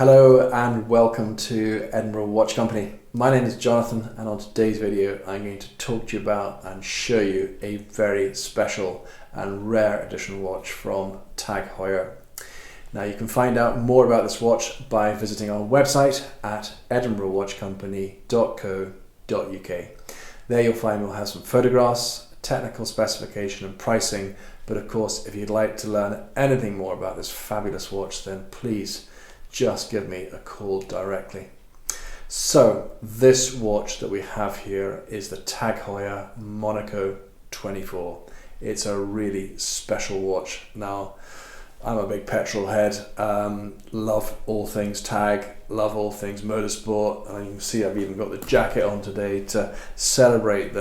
Hello and welcome to Edinburgh Watch Company. My name is Jonathan, and on today's video I'm going to talk to you about and show you a very special and rare edition watch from TAG Heuer. Now you can find out more about this watch by visiting our website at edinburghwatchcompany.co.uk. There we'll have some photographs, technical specification and pricing, but of course if you'd like to learn anything more about this fabulous watch, then please just give me a call directly. So this watch that we have here is the TAG Heuer Monaco 24. It's a really special watch. Now I'm a big petrol head, love all things TAG, love all things motorsport, and you can see I've even got the jacket on today to celebrate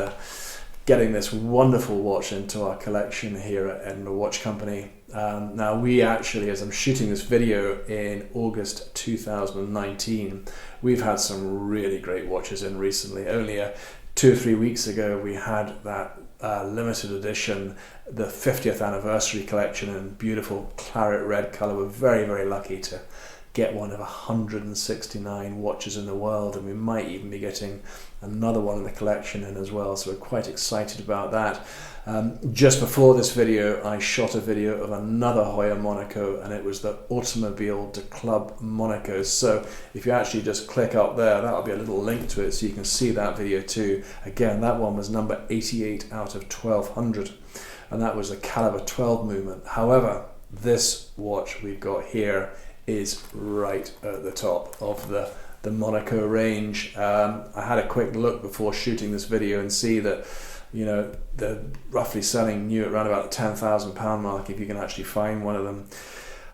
getting this wonderful watch into our collection here at Edinburgh Watch Company. Now we actually, as I'm shooting this video in August 2019, we've had some really great watches in recently. Only 2 or 3 weeks ago we had that limited edition, the 50th anniversary collection in beautiful claret red colour. We're very, very lucky to get one of 169 watches in the world, and we might even be getting another one in the collection in as well, so we're quite excited about that. Just before this video I shot a video of another Heuer Monaco, and it was the Automobile de Club Monaco. So if you actually just click up there, that'll be a little link to it so you can see that video too. Again, that one was number 88 out of 1200, and that was a Calibre 12 movement. However, this watch we've got here is right at the top of the Monaco range. I had a quick look before shooting this video and see that, you know, they're roughly selling new at around about the £10,000 mark if you can actually find one of them.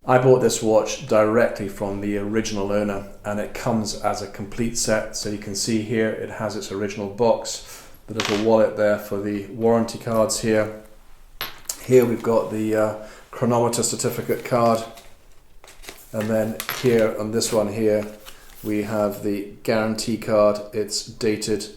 I bought this watch directly from the original owner, and it comes as a complete set. So you can see here it has its original box, the little wallet there for the warranty cards here. Here we've got the chronometer certificate card, and then here on this one here we have the guarantee card. It's dated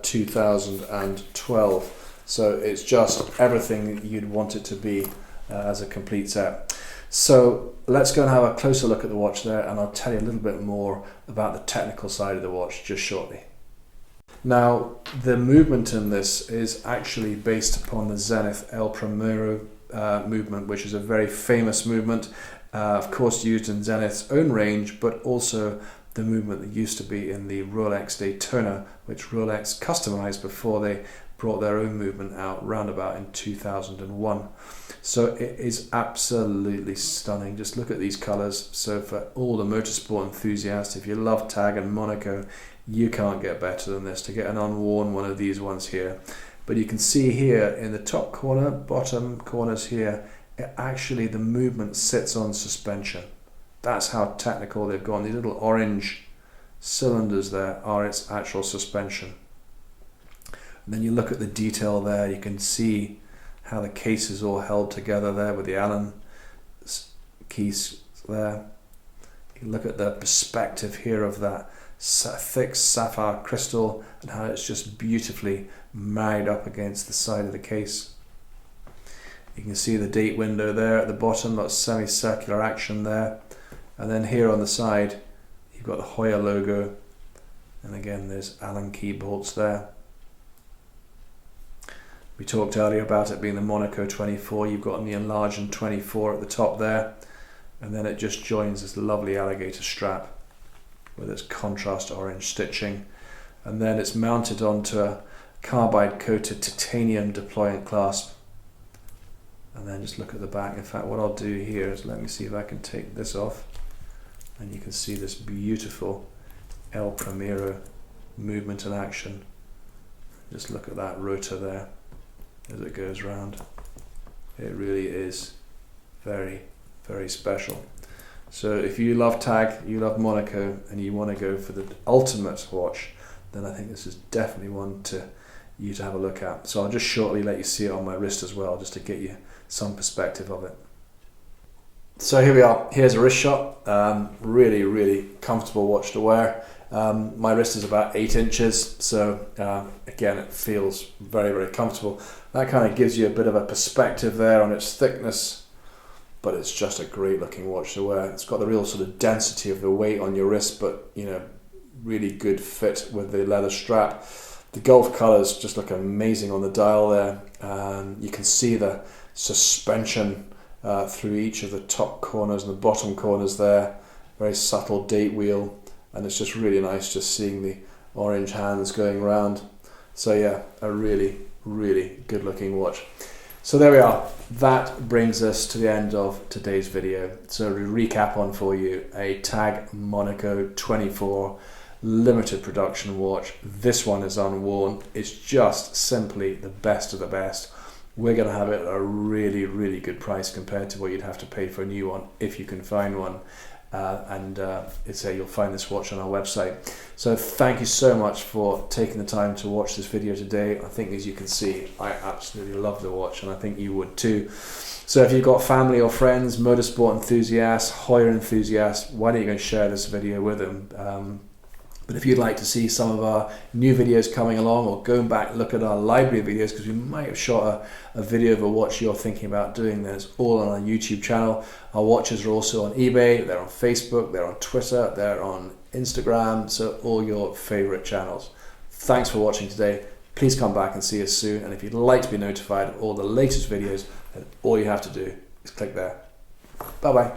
2012, so it's just everything you'd want it to be as a complete set. So let's go and have a closer look at the watch there, and I'll tell you a little bit more about the technical side of the watch just shortly. Now the movement in this is actually based upon the Zenith El Primero movement, which is a very famous movement, of course used in Zenith's own range, but also the movement that used to be in the Rolex Daytona, which Rolex customized before they brought their own movement out roundabout in 2001. So it is absolutely stunning. Just look at these colors. So for all the motorsport enthusiasts, if you love TAG and Monaco, you can't get better than this to get an unworn one of these ones here. But you can see here in the top corner, bottom corners here, actually the movement sits on suspension. That's how technical they've gone. These little orange cylinders there are its actual suspension. And then you look at the detail there, you can see how the case is all held together there with the Allen keys there. You look at the perspective here of that thick sapphire crystal and how it's just beautifully married up against the side of the case. You can see the date window there at the bottom, that semicircular action there. And then here on the side, you've got the Heuer logo. And again, there's Allen key bolts there. We talked earlier about it being the Monaco 24. You've got the enlarged 24 at the top there. And then it just joins this lovely alligator strap with its contrast orange stitching. And then it's mounted onto a carbide coated titanium deployant clasp. And then just look at the back. In fact, what I'll do here is let me see if I can take this off, and you can see this beautiful El Primero movement in action. Just look at that rotor there as it goes round. It really is very, very special. So if you love TAG, you love Monaco, and you want to go for the ultimate watch, then I think this is definitely one to have a look at. So I'll just shortly let you see it on my wrist as well, just to get you some perspective of it. So here we are. Here's a wrist shot. Really, really comfortable watch to wear. My wrist is about 8 inches, so again, it feels very, very comfortable. That kind of gives you a bit of a perspective there on its thickness, but it's just a great looking watch to wear. It's got the real sort of density of the weight on your wrist, but you know, really good fit with the leather strap. The Gulf colours just look amazing on the dial there. You can see the suspension through each of the top corners and the bottom corners there. Very subtle date wheel, and it's just really nice just seeing the orange hands going around. So yeah, a really, really good looking watch. So there we are. That brings us to the end of today's video. So to recap on for you, a TAG Monaco 24 limited production watch. This one is unworn. It's just simply the best of the best. We're going to have it at a really, really good price compared to what you'd have to pay for a new one if you can find one. You'll find this watch on our website. So thank you so much for taking the time to watch this video today. I think, as you can see, I absolutely love the watch, and I think you would too. So if you've got family or friends, motorsport enthusiasts, Heuer enthusiasts, why don't you go and share this video with them? But if you'd like to see some of our new videos coming along, or going back, look at our library of videos, because we might have shot a video of a watch you're thinking about doing, then it's all on our YouTube channel. Our watches are also on eBay, they're on Facebook, they're on Twitter, they're on Instagram, so all your favorite channels. Thanks for watching today. Please come back and see us soon. And if you'd like to be notified of all the latest videos, then all you have to do is click there. Bye-bye.